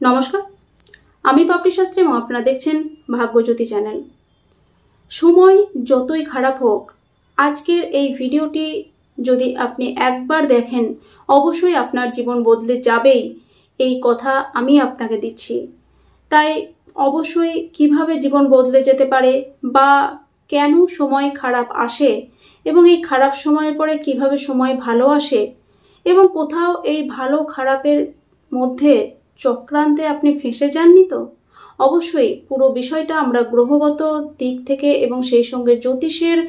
নমস্কার, আমি পাপড়ি শাস্ত্রী এবং আপনারা দেখছেন ভাগ্যজ্যোতি চ্যানেল। সময় যতই খারাপ হোক, আজকের এই ভিডিওটি যদি আপনি একবার দেখেন অবশ্যই আপনার জীবন বদলে যাবেই, এই কথা আমি আপনাকে দিচ্ছি। তাই অবশ্যই কিভাবে জীবন বদলে যেতে পারে বা কেন সময় খারাপ আসে এবং এই খারাপ সময়ের পরে কিভাবে সময় ভালো আসে এবং কোথাও এই ভালো খারাপের মধ্যে চক্রান্তে আপনি ফেঁসে যাননি তো, অবশ্যই পুরো বিষয়টা আমরা গ্রহগত দিক থেকে এবং সেই সঙ্গে জ্যোতিষের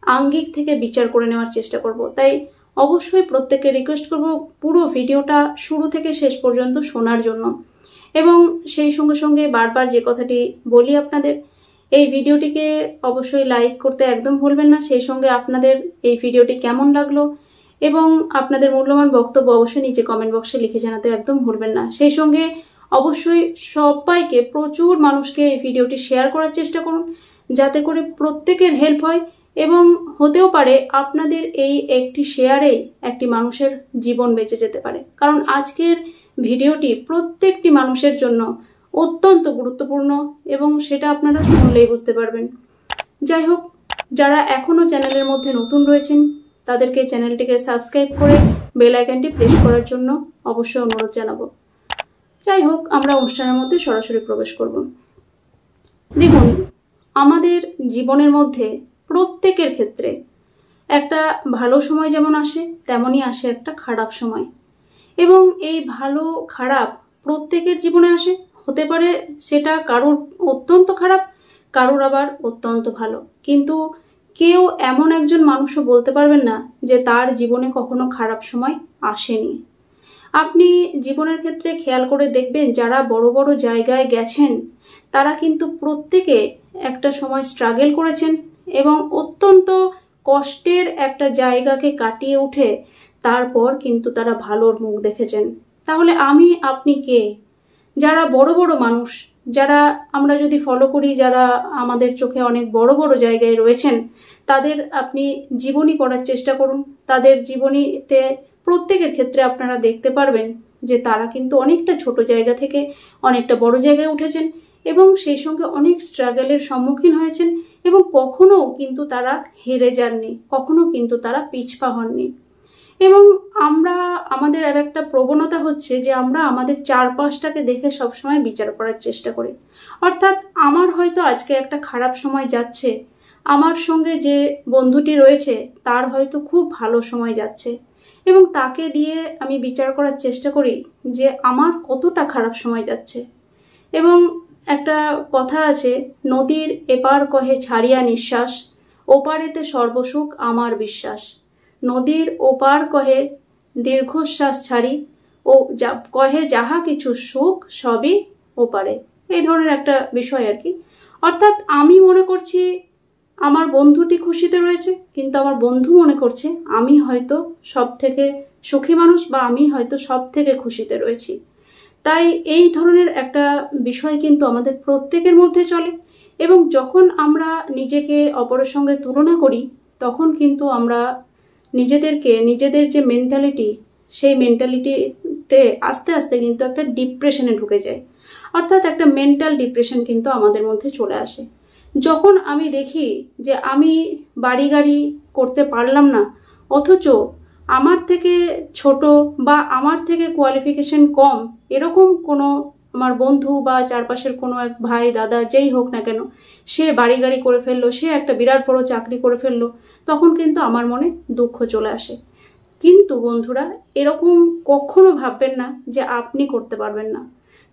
আঙ্গিক থেকে বিচার করে নেওয়ার চেষ্টা করব। তাই অবশ্যই প্রত্যেককে রিকোয়েস্ট করব পুরো ভিডিওটা শুরু থেকে শেষ পর্যন্ত শোনার জন্য। এবং সেই সঙ্গে সঙ্গে বারবার যে কথাটি বলি আপনাদের, এই ভিডিওটিকে অবশ্যই লাইক করতে একদম ভুলবেন না। সেই সঙ্গে আপনাদের এই ভিডিওটি কেমন লাগলো এবং আপনাদের মূল্যবান বক্তব্য অবশ্যই নিচে কমেন্ট বক্সে লিখে জানাতে একদম ভুলবেন না। সেই সঙ্গে অবশ্যই সবাইকে, প্রচুর মানুষকে এই ভিডিওটি শেয়ার করার চেষ্টা করুন, যাতে করে প্রত্যেকের হেল্প হয় এবং হতেও পারে আপনাদের এই একটি শেয়ারে একটি মানুষের জীবন বেঁচে যেতে পারে। কারণ আজকের ভিডিওটি প্রত্যেকটি মানুষের জন্য অত্যন্ত গুরুত্বপূর্ণ এবং সেটা আপনারা শুনলেই বুঝতে পারবেন। যাই হোক, যারা এখনো চ্যানেলের মধ্যে নতুন রয়েছেন তাদেরকে চ্যানেলটিকে সাবস্ক্রাইব করে বেল আইকনটি প্রেস করার জন্য অবশ্যই অনুরোধ জানাবো। যাই হোক, আমরা অনুষ্ঠানের মধ্যে সরাসরি প্রবেশ করব। দেখুন, আমাদের জীবনের মধ্যে প্রত্যেকের ক্ষেত্রে একটা ভালো সময় যেমন আসে তেমনই আসে একটা খারাপ সময়, এবং এই ভালো খারাপ প্রত্যেকের জীবনে আসে। হতে পারে সেটা কারোর অত্যন্ত খারাপ, কারোর আবার অত্যন্ত ভালো, কিন্তু কেউ এমন একজন মানুষও বলতে পারবেন না যে তার জীবনে কখনো খারাপ সময় আসেনি। আপনি জীবনের ক্ষেত্রে খেয়াল করে দেখবেন, যারা বড় বড় জায়গায় গেছেন তারা কিন্তু প্রত্যেকে একটা সময় স্ট্রাগল করেছেন এবং অত্যন্ত কষ্টের একটা জায়গাকে কাটিয়ে উঠে তারপর কিন্তু তারা ভালোর মুখ দেখেছেন। তাহলে আমি আপনি কে? যারা বড় বড় মানুষ, যারা আমরা যদি ফলো করি, যারা আমাদের চোখে অনেক বড় বড় জায়গায় রয়েছেন, তাদের আপনি জীবনী পড়ার চেষ্টা করুন। তাদের জীবনীতে প্রত্যেকের ক্ষেত্রে আপনারা দেখতে পারবেন যে তারা কিন্তু অনেকটা ছোট জায়গা থেকে অনেকটা বড় জায়গায় উঠেছেন এবং সেই সঙ্গে অনেক স্ট্রাগলের সম্মুখীন হয়েছেন এবং কখনো কিন্তু তারা হেরে যাননি, কখনো কিন্তু তারা পিছপা হননি। এবং আমরা আমাদের আর একটা প্রবণতা হচ্ছে যে আমরা আমাদের চারপাশটাকে দেখে সবসময় বিচার করার চেষ্টা করি। অর্থাৎ আমার হয়তো আজকে একটা খারাপ সময় যাচ্ছে, আমার সঙ্গে যে বন্ধুটি রয়েছে তার হয়তো খুব ভালো সময় যাচ্ছে এবং তাকে দিয়ে আমি বিচার করার চেষ্টা করি যে আমার কতটা খারাপ সময় যাচ্ছে। এবং একটা কথা আছে, নদীর এপার কহে ছাড়িয়া নিঃশ্বাস, ওপারেতে সর্বসুখ আমার বিশ্বাস। নদীর ওপার কহে দীর্ঘশ্বাস ছাড়ি, ও কহে যাহা কিছু সুখ সবই ওপারে। এই ধরনের একটা বিষয় আর কি। অর্থাৎ আমি মনে করছি আমার বন্ধুটি খুশিতে রয়েছে, কিন্তু আমার বন্ধু মনে করছে আমি হয়তো সব থেকে সুখী মানুষ বা আমি হয়তো সব থেকে খুশিতে রয়েছি। তাই এই ধরনের একটা বিষয় কিন্তু আমাদের প্রত্যেকের মধ্যে চলে এবং যখন আমরা নিজেকে অপরের সঙ্গে তুলনা করি তখন কিন্তু আমরা নিজেদের যে মেন্টালিটি, সেই মেন্টালিটিতে আস্তে আস্তে কিন্তু একটা ডিপ্রেশনে ঢুকে যায়। অর্থাৎ একটা মেন্টাল ডিপ্রেশন কিন্তু আমাদের মধ্যে চলে আসে। যখন আমি দেখি যে আমি বাড়ি গাড়ি করতে পারলাম না, অথচ আমার থেকে ছোট বা আমার থেকে কোয়ালিফিকেশন কম এরকম কোনো আমার বন্ধু বা চারপাশের কোনো এক ভাই দাদা যেই হোক না কেন, সে বাড়ি গাড়ি করে ফেললো, সে একটা বিরাট বড় চাকরি করে ফেললো, তখন কিন্তু আমার মনে দুঃখ চলে আসে। কিন্তু বন্ধুরা, এরকম কখনো ভাববেন না যে আপনি করতে পারবেন না,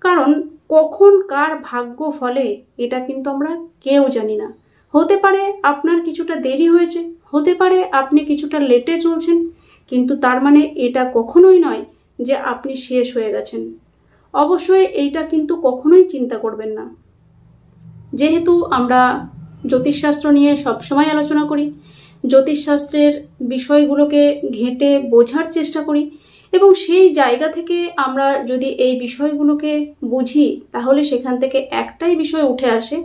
কারণ কখন কার ভাগ্য ফলে এটা কিন্তু আমরা কেউ জানি না। হতে পারে আপনার কিছুটা দেরি হয়েছে, হতে পারে আপনি কিছুটা লেটে চলছেন, কিন্তু তার মানে এটা কখনোই নয় যে আপনি শেষ হয়ে গেছেন। অবশ্যই এইটা কিন্তু কখনোই চিন্তা করবেন না। যেহেতু আমরা জ্যোতিষশাস্ত্র নিয়ে সবসময় আলোচনা করি, জ্যোতিষশাস্ত্রের বিষয়গুলোকে ঘেঁটে বোঝার চেষ্টা করি এবং সেই জায়গা থেকে আমরা যদি এই বিষয়গুলোকে বুঝি তাহলে সেখান থেকে একটাই বিষয় উঠে আসে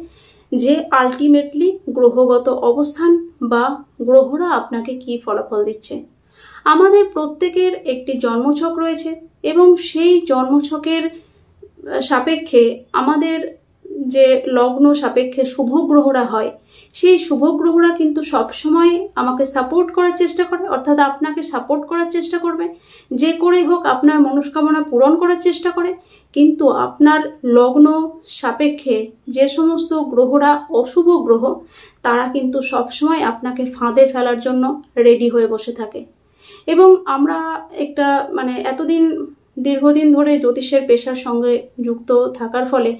যে আলটিমেটলি গ্রহগত অবস্থান বা গ্রহরা আপনাকে কি ফলাফল দিচ্ছে। আমাদের প্রত্যেকের একটি জন্মছক রয়েছে এবং সেই জন্মছকের সাপেক্ষে আমাদের যে লগ্ন সাপেক্ষে শুভ গ্রহরা হয়, সেই শুভ গ্রহরা কিন্তু সবসময় আমাকে সাপোর্ট করার চেষ্টা করে, অর্থাৎ আপনাকে সাপোর্ট করার চেষ্টা করবে, যে করেই হোক আপনার মনস্কামনা পূরণ করার চেষ্টা করে। কিন্তু আপনার লগ্ন সাপেক্ষে যে সমস্ত গ্রহরা অশুভ গ্রহ, তারা কিন্তু সবসময় আপনাকে ফাঁদে ফেলার জন্য রেডি হয়ে বসে থাকে। এবং আমরা একটা এতদিন দীর্ঘদিন ধরে জ্যোতিষের পেশার সঙ্গে যুক্ত থাকার ফলে,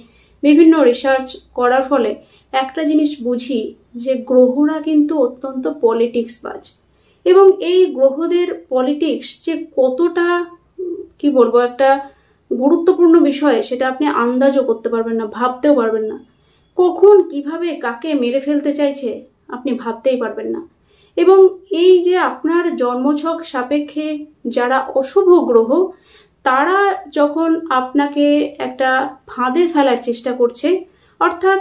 বিভিন্ন রিসার্চ করার ফলে একটা জিনিস বুঝি যে গ্রহরা কিন্তু অত্যন্ত পলিটিক্সবাজ। এবং এই গ্রহদের পলিটিক্স যে কতটা একটা গুরুত্বপূর্ণ বিষয়, সেটা আপনি আন্দাজও করতে পারবেন না, ভাবতেও পারবেন না। কখন কিভাবে কাকে মেরে ফেলতে চাইছে আপনি ভাবতেই পারবেন না। এবং এই যে আপনার জন্মছক সাপেক্ষে যারা অশুভ গ্রহ, তারা যখন আপনাকে একটা ফাঁদে ফেলার চেষ্টা করছে, অর্থাৎ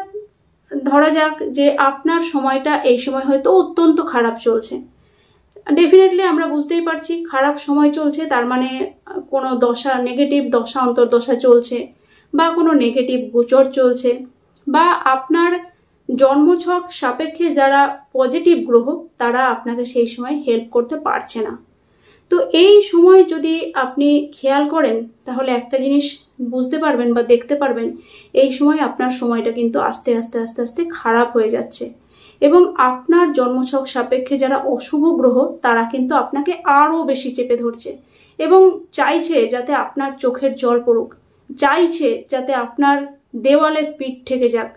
ধরা যাক যে আপনার সময়টা এই সময় হয়তো অত্যন্ত খারাপ চলছে, ডেফিনেটলি আমরা বুঝতেই পারছি খারাপ সময় চলছে, তার মানে কোনো দশা, নেগেটিভ দশা অন্তর্দশা চলছে, বা কোনো নেগেটিভ গোচর চলছে, বা আপনার জন্মছক সাপেক্ষে যারা পজিটিভ গ্রহ, তারা আপনাকে সেই সময় হেল্প করতে পারছে না। তো এই সময় যদি আপনি খেয়াল করেন, তাহলে একটা জিনিস বুঝতে পারবেন বা দেখতে পারবেন, এই সময় আপনার সময়টা কিন্তু আস্তে আস্তে আস্তে আস্তে খারাপ হয়ে যাচ্ছে। এবং আপনার জন্মছক সাপেক্ষে যারা অশুভ গ্রহ, তারা কিন্তু আপনাকে আরও বেশি চেপে ধরছে এবং চাইছে যাতে আপনার চোখের জল পড়ুক, চাইছে যাতে আপনার দেওয়ালে পিঠ ঠেকে যাক,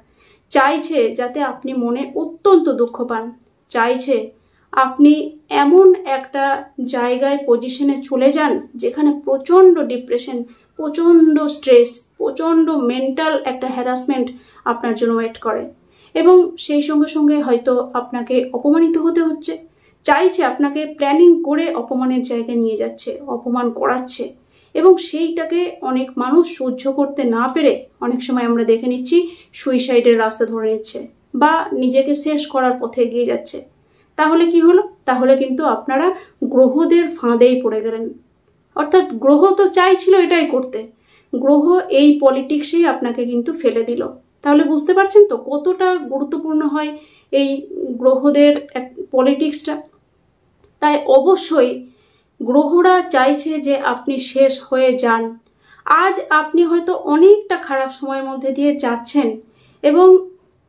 চাইছে যাতে আপনি মনে অত্যন্ত দুঃখ পান, চাইছে আপনি এমন একটা জায়গায় পজিশনে চলে যান যেখানে প্রচণ্ড ডিপ্রেশন, প্রচণ্ড স্ট্রেস, প্রচণ্ড মেন্টাল একটা হ্যারাসমেন্ট আপনার জন্য ওয়েট করে। এবং সেই সঙ্গে সঙ্গে হয়তো আপনাকে অপমানিত হতে হচ্ছে, চাইছে আপনাকে প্ল্যানিং করে অপমানের জায়গায় নিয়ে যাচ্ছে, অপমান করাচ্ছে। এবং সেইটাকে অনেক মানুষ সহ্য করতে না পেরে অনেক সময় আমরা দেখে নিচ্ছি সুইসাইডের রাস্তা ধরে নিচ্ছে বা নিজেকে শেষ করার পথে এগিয়ে যাচ্ছে। তাহলে কি হলো? তাহলে কিন্তু আপনারা গ্রহদের ফাঁদেই পড়ে গেলেন। অর্থাৎ গ্রহ তো চাইছিল এটাই করতে, গ্রহ এই পলিটিক্সেই আপনাকে কিন্তু ফেলে দিল। তাহলে বুঝতে পারছেন তো কতটা গুরুত্বপূর্ণ হয় এই গ্রহদের পলিটিক্সটা। তাই অবশ্যই গ্রহরা চাইছে যে আপনি শেষ হয়ে যান। আজ আপনি হয়তো অনেকটা খারাপ সময়ের মধ্যে দিয়ে যাচ্ছেন এবং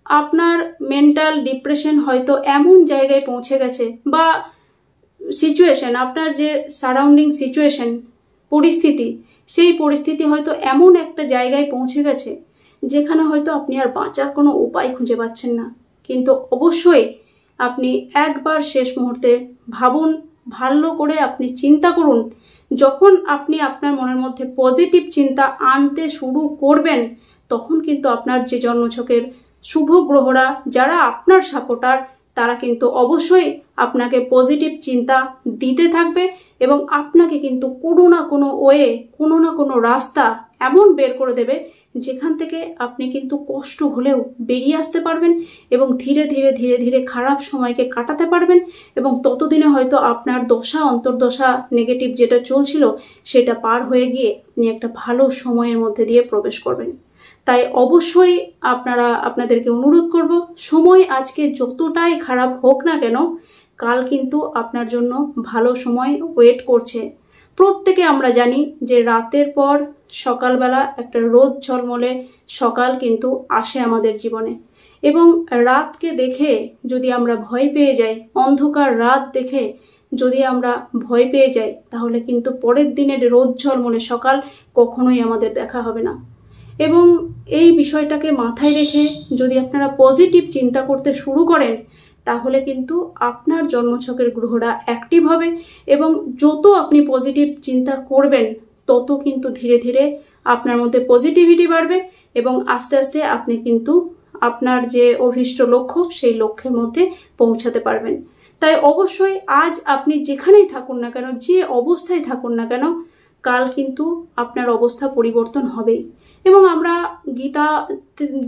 আপনার মেন্টাল ডিপ্রেশন হয়তো এমন জায়গায় পৌঁছে গেছে, বা সিচুয়েশন, আপনার যে সারাউন্ডিং সিচুয়েশন, পরিস্থিতি, সেই পরিস্থিতি হয়তো এমন একটা জায়গায় পৌঁছে গেছে যেখানে হয়তো আপনি আর বাঁচার কোনো উপায় খুঁজে পাচ্ছেন না। কিন্তু অবশ্যই আপনি একবার শেষ মুহূর্তে ভাবুন, ভালো করে আপনি চিন্তা করুন। যখন আপনি আপনার মনের মধ্যে পজিটিভ চিন্তা আনতে শুরু করবেন, তখন কিন্তু আপনার যে জন্মছকের শুভ গ্রহরা যারা আপনার সাপোর্টার, তারা কিন্তু অবশ্যই আপনাকে পজিটিভ চিন্তা দিতে থাকবে এবং আপনাকে কিন্তু কোনো না কোনো ওয়ে, কোনো না কোনো রাস্তা এমন বের করে দেবে যেখান থেকে আপনি কিন্তু কষ্ট হলেও বেরিয়ে আসতে পারবেন এবং ধীরে ধীরে ধীরে ধীরে খারাপ সময়কে কাটাতে পারবেন। এবং ততদিনে হয়তো আপনার দশা অন্তর্দশা নেগেটিভ যেটা চলছিল, সেটা পার হয়ে গিয়ে আপনি একটা ভালো সময়ের মধ্যে দিয়ে প্রবেশ করবেন। তাই অবশ্যই আপনাদেরকে অনুরোধ করব, সময় আজকে যতটাই খারাপ হোক না কেন, কাল কিন্তু আপনার জন্য ভালো সময় ওয়েট করছে। প্রত্যেকে আমরা জানি যে রাতের পর সকালবেলা একটা রোদ ঝলমলে সকাল কিন্তু আসে আমাদের জীবনে, এবং রাতকে দেখে যদি আমরা ভয় পেয়ে যাই, অন্ধকার রাত দেখে যদি আমরা ভয় পেয়ে যাই, তাহলে কিন্তু পরের দিনের রোদ ঝলমলে সকাল কখনোই আমাদের দেখা হবে না। এবং এই বিষয়টাকে মাথায় রেখে যদি আপনারা পজিটিভ চিন্তা করতে শুরু করেন, তাহলে কিন্তু আপনার জন্মছকের গ্রহরা অ্যাক্টিভ হবে এবং যত আপনি পজিটিভ চিন্তা করবেন, তত কিন্তু ধীরে ধীরে আপনার মধ্যে পজিটিভিটি বাড়বে এবং আস্তে আস্তে আপনি কিন্তু আপনার যে অভীষ্ট লক্ষ্য, সেই লক্ষ্যের মধ্যে পৌঁছাতে পারবেন। তাই অবশ্যই আজ আপনি যেখানেই থাকুন না কেন, যে অবস্থায় থাকুন না কেন, কাল কিন্তু আপনার অবস্থা পরিবর্তন হবেই। এবং আমরা গীতা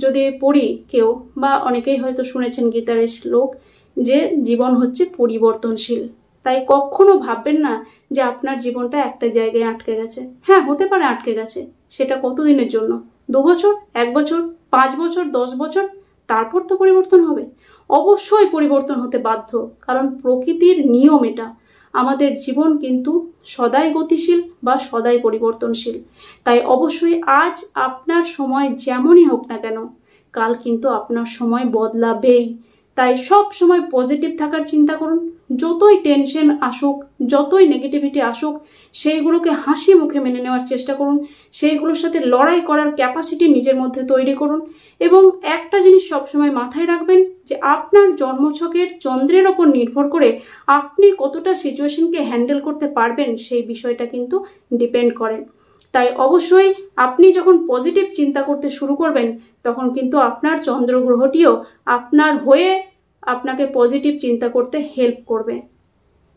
যদি পড়ি কেউ, বা অনেকেই হয়তো শুনেছেন গীতার শ্লোক, যে জীবন হচ্ছে পরিবর্তনশীল। তাই কখনো ভাববেন না যে আপনার জীবনটা একটা জায়গায় আটকে গেছে। হ্যাঁ, হতে পারে আটকে গেছে, সেটা কতদিনের জন্য 2 বছর, 1 বছর, 5 বছর, 10 বছর, তারপর তো পরিবর্তন হবে। অবশ্যই পরিবর্তন হতে বাধ্য, কারণ প্রকৃতির নিয়ম এটা। আমাদের জীবন কিন্তু সদাই গতিশীল বা সদাই পরিবর্তনশীল। তাই অবশ্যই আজ আপনার সময় যেমনই হোক না কেন, কাল কিন্তু আপনার সময় বদলাবেই। তাই সব সময় পজিটিভ থাকার চিন্তা করুন। যতই টেনশন আসুক, যতই নেগেটিভিটি আসুক, সেইগুলোকে হাসি মুখে মেনে নেওয়ার চেষ্টা করুন। সেইগুলোর সাথে লড়াই করার ক্যাপাসিটি নিজের মধ্যে তৈরি করুন। এবং একটা জিনিস সবসময় মাথায় রাখবেন যে আপনার জন্মছকের চন্দ্রের ওপর নির্ভর করে আপনি কতটা সিচুয়েশনকে হ্যান্ডেল করতে পারবেন সেই বিষয়টা কিন্তু ডিপেন্ড করে। তাই অবশ্যই আপনি যখন পজিটিভ চিন্তা করতে শুরু করবেন, তখন কিন্তু আপনার চন্দ্রগ্রহটিও আপনার হয়ে আপনাকে পজিটিভ চিন্তা করতে হেল্প করবে।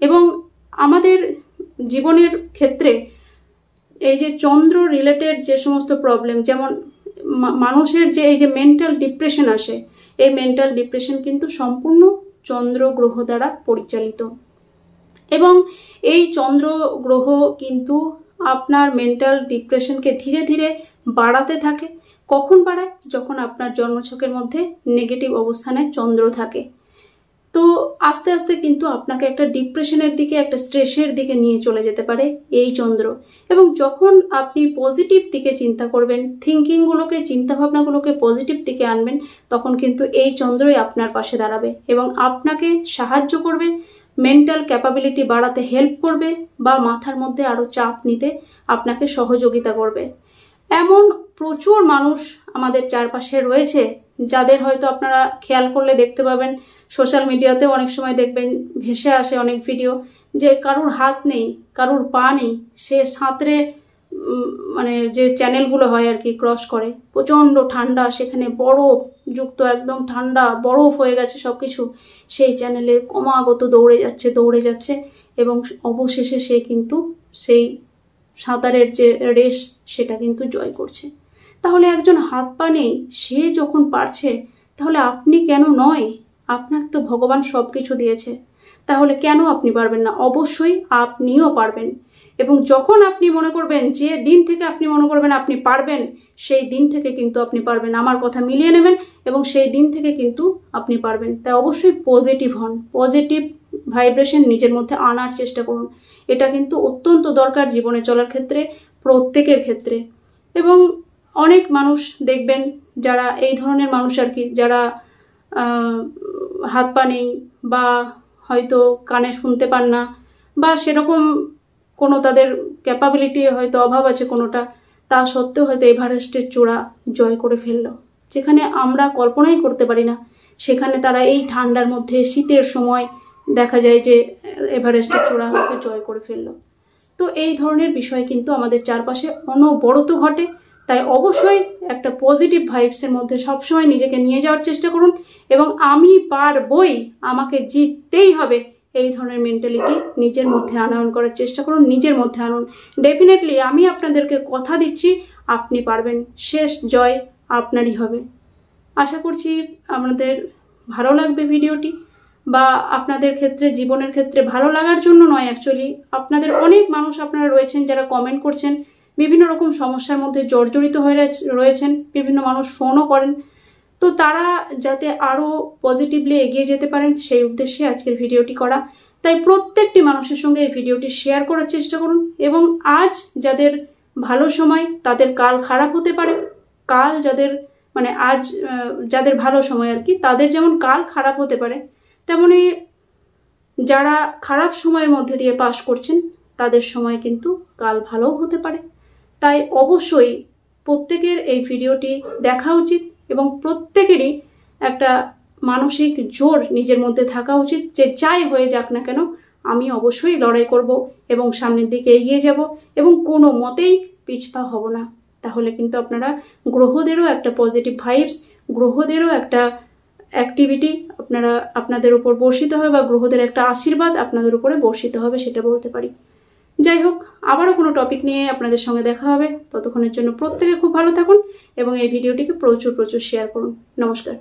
এবং আমাদের জীবনের ক্ষেত্রে এই যে চন্দ্র রিলেটেড যে সমস্ত প্রবলেম, যেমন মানুষের যে এই যে মেন্টাল ডিপ্রেশন আসে, এই মেন্টাল ডিপ্রেশন কিন্তু সম্পূর্ণ চন্দ্র গ্রহ দ্বারা পরিচালিত। এবং এই চন্দ্র গ্রহ কিন্তু আপনার মেন্টাল ডিপ্রেশনকে ধীরে ধীরে বাড়াতে থাকে। কখন বাড়ায়? যখন আপনার জন্মছকের মধ্যে নেগেটিভ অবস্থানে চন্দ্র থাকে। তো আস্তে আস্তে কিন্তু আপনাকে একটা ডিপ্রেশনের দিকে, একটা স্ট্রেসের দিকে নিয়ে চলে যেতে পারে এই চন্দ্র। এবং যখন আপনি পজিটিভ দিকে চিন্তা করবেন, থিঙ্কিংগুলোকে, চিন্তাভাবনাগুলোকে পজিটিভ দিকে আনবেন, তখন কিন্তু এই চন্দ্রই আপনার পাশে দাঁড়াবে এবং আপনাকে সাহায্য করবে, মেন্টাল ক্যাপাবিলিটি বাড়াতে হেল্প করবে, বা মাথার মধ্যে আরো চাপ নিতে আপনাকে সহযোগিতা করবে। এমন প্রচুর মানুষ আমাদের চারপাশে রয়েছে যাদের হয়তো আপনারা খেয়াল করলে দেখতে পাবেন, সোশ্যাল মিডিয়াতে অনেক সময় দেখবেন ভেসে আসে অনেক ভিডিও, যে কারুর হাত নেই, কারুর পা নেই, সে সাঁতরে মানে যে চ্যানেলগুলো হয় আর কি, ক্রস করে, প্রচন্ড ঠান্ডা, সেখানে বরফ যুক্ত, একদম ঠান্ডা বরফ হয়ে গেছে সবকিছু, সেই চ্যানেলে ক্রমাগত দৌড়ে যাচ্ছে এবং অবশেষে সে কিন্তু সেই সাঁতারের যে রেস সেটা কিন্তু জয় করছে। তাহলে একজন হাত পা নেই, সে যখন পারছে, তাহলে আপনি কেন নয়? আপনাকে তো ভগবান সবকিছু দিয়েছে, তাহলে কেন আপনি পারবেন না? অবশ্যই আপনিও পারবেন। এবং যখন আপনি মনে করবেন, যে দিন থেকে আপনি মনে করবেন আপনি পারবেন, সেই দিন থেকে কিন্তু আপনি পারবেন। আমার কথা মিলিয়ে নেবেন এবং সেই দিন থেকে কিন্তু আপনি পারবেন। তাই অবশ্যই পজিটিভ হন, পজিটিভ ভাইব্রেশন নিজের মধ্যে আনার চেষ্টা করুন। এটা কিন্তু অত্যন্ত দরকার জীবনে চলার ক্ষেত্রে, প্রত্যেকের ক্ষেত্রে। এবং অনেক মানুষ দেখবেন যারা এই ধরনের মানুষ আর কি, যারা হাত পা নেই, বা হয়তো কানে শুনতে পান না, বা সেরকম কোনো তাদের ক্যাপাবিলিটি হয়তো অভাব আছে কোনোটা, তা সত্ত্বেও হয়তো এভারেস্টের চূড়া জয় করে ফেললো, যেখানে আমরা কল্পনাই করতে পারি না। সেখানে তারা এই ঠান্ডার মধ্যে, শীতের সময় দেখা যায় যে এভারেস্টের চূড়া হয়তো জয় করে ফেললো। তো এই ধরনের বিষয় কিন্তু আমাদের চারপাশে অনবরত ঘটে। তাই অবশ্যই একটা পজিটিভ ভাইবসের মধ্যে সবসময় নিজেকে নিয়ে যাওয়ার চেষ্টা করুন এবং আমি পারবই, আমাকে জিততেই হবে, এই ধরনের মেন্টালিটি নিজের মধ্যে আনয়ন করার চেষ্টা করুন, নিজের মধ্যে আনুন। ডেফিনেটলি আমি আপনাদেরকে কথা দিচ্ছি, আপনি পারবেন, শেষ জয় আপনারই হবে। আশা করছি আপনাদের ভালো লাগবে ভিডিওটি, বা আপনাদের ক্ষেত্রে, জীবনের ক্ষেত্রে ভালো লাগার জন্য নয়, অ্যাকচুয়ালি আপনাদের অনেক মানুষ আপনারা রয়েছেন যারা কমেন্ট করছেন, বিভিন্ন রকম সমস্যার মধ্যে জর্জরিত হয়ে রয়েছেন, বিভিন্ন মানুষ ফোনও করেন। তো তারা যাতে আরো পজিটিভলি এগিয়ে যেতে পারেন, সেই উদ্দেশ্যে আজকের ভিডিওটি করা। তাই প্রত্যেকটি মানুষের সঙ্গে এই ভিডিওটি শেয়ার করার চেষ্টা করুন। এবং আজ যাদের ভালো সময়, তাদের কাল খারাপ হতে পারে। কাল যাদের মানে আজ যাদের ভালো সময় আর কি, তাদের যেমন কাল খারাপ হতে পারে, তেমনি যারা খারাপ সময়ের মধ্যে দিয়ে পাস করছেন, তাদের সময় কিন্তু কাল ভালোও হতে পারে। তাই অবশ্যই প্রত্যেকের এই ভিডিওটি দেখা উচিত এবং প্রত্যেকেরই একটা মানসিক জোর নিজের মধ্যে থাকা উচিত, যে যাই হয়ে যাক না কেন আমি অবশ্যই লড়াই করব এবং সামনের দিকে এগিয়ে যাব এবং কোনো মতেই পিছপা হব না। তাহলে কিন্তু আপনারা গ্রহদেরও একটা পজিটিভ ভাইবস, গ্রহদেরও একটা অ্যাক্টিভিটি আপনাদের উপর বর্ষিত হবে, বা গ্রহদের একটা আশীর্বাদ আপনাদের উপরে বর্ষিত হবে, সেটা বলতে পারি। যাই হোক, আবারও কোনো টপিক নিয়ে আপনাদের সঙ্গে দেখা হবে। ততক্ষণের জন্য প্রত্যেকে খুব ভালো থাকুন এবং এই ভিডিওটিকে প্রচুর শেয়ার করুন। নমস্কার।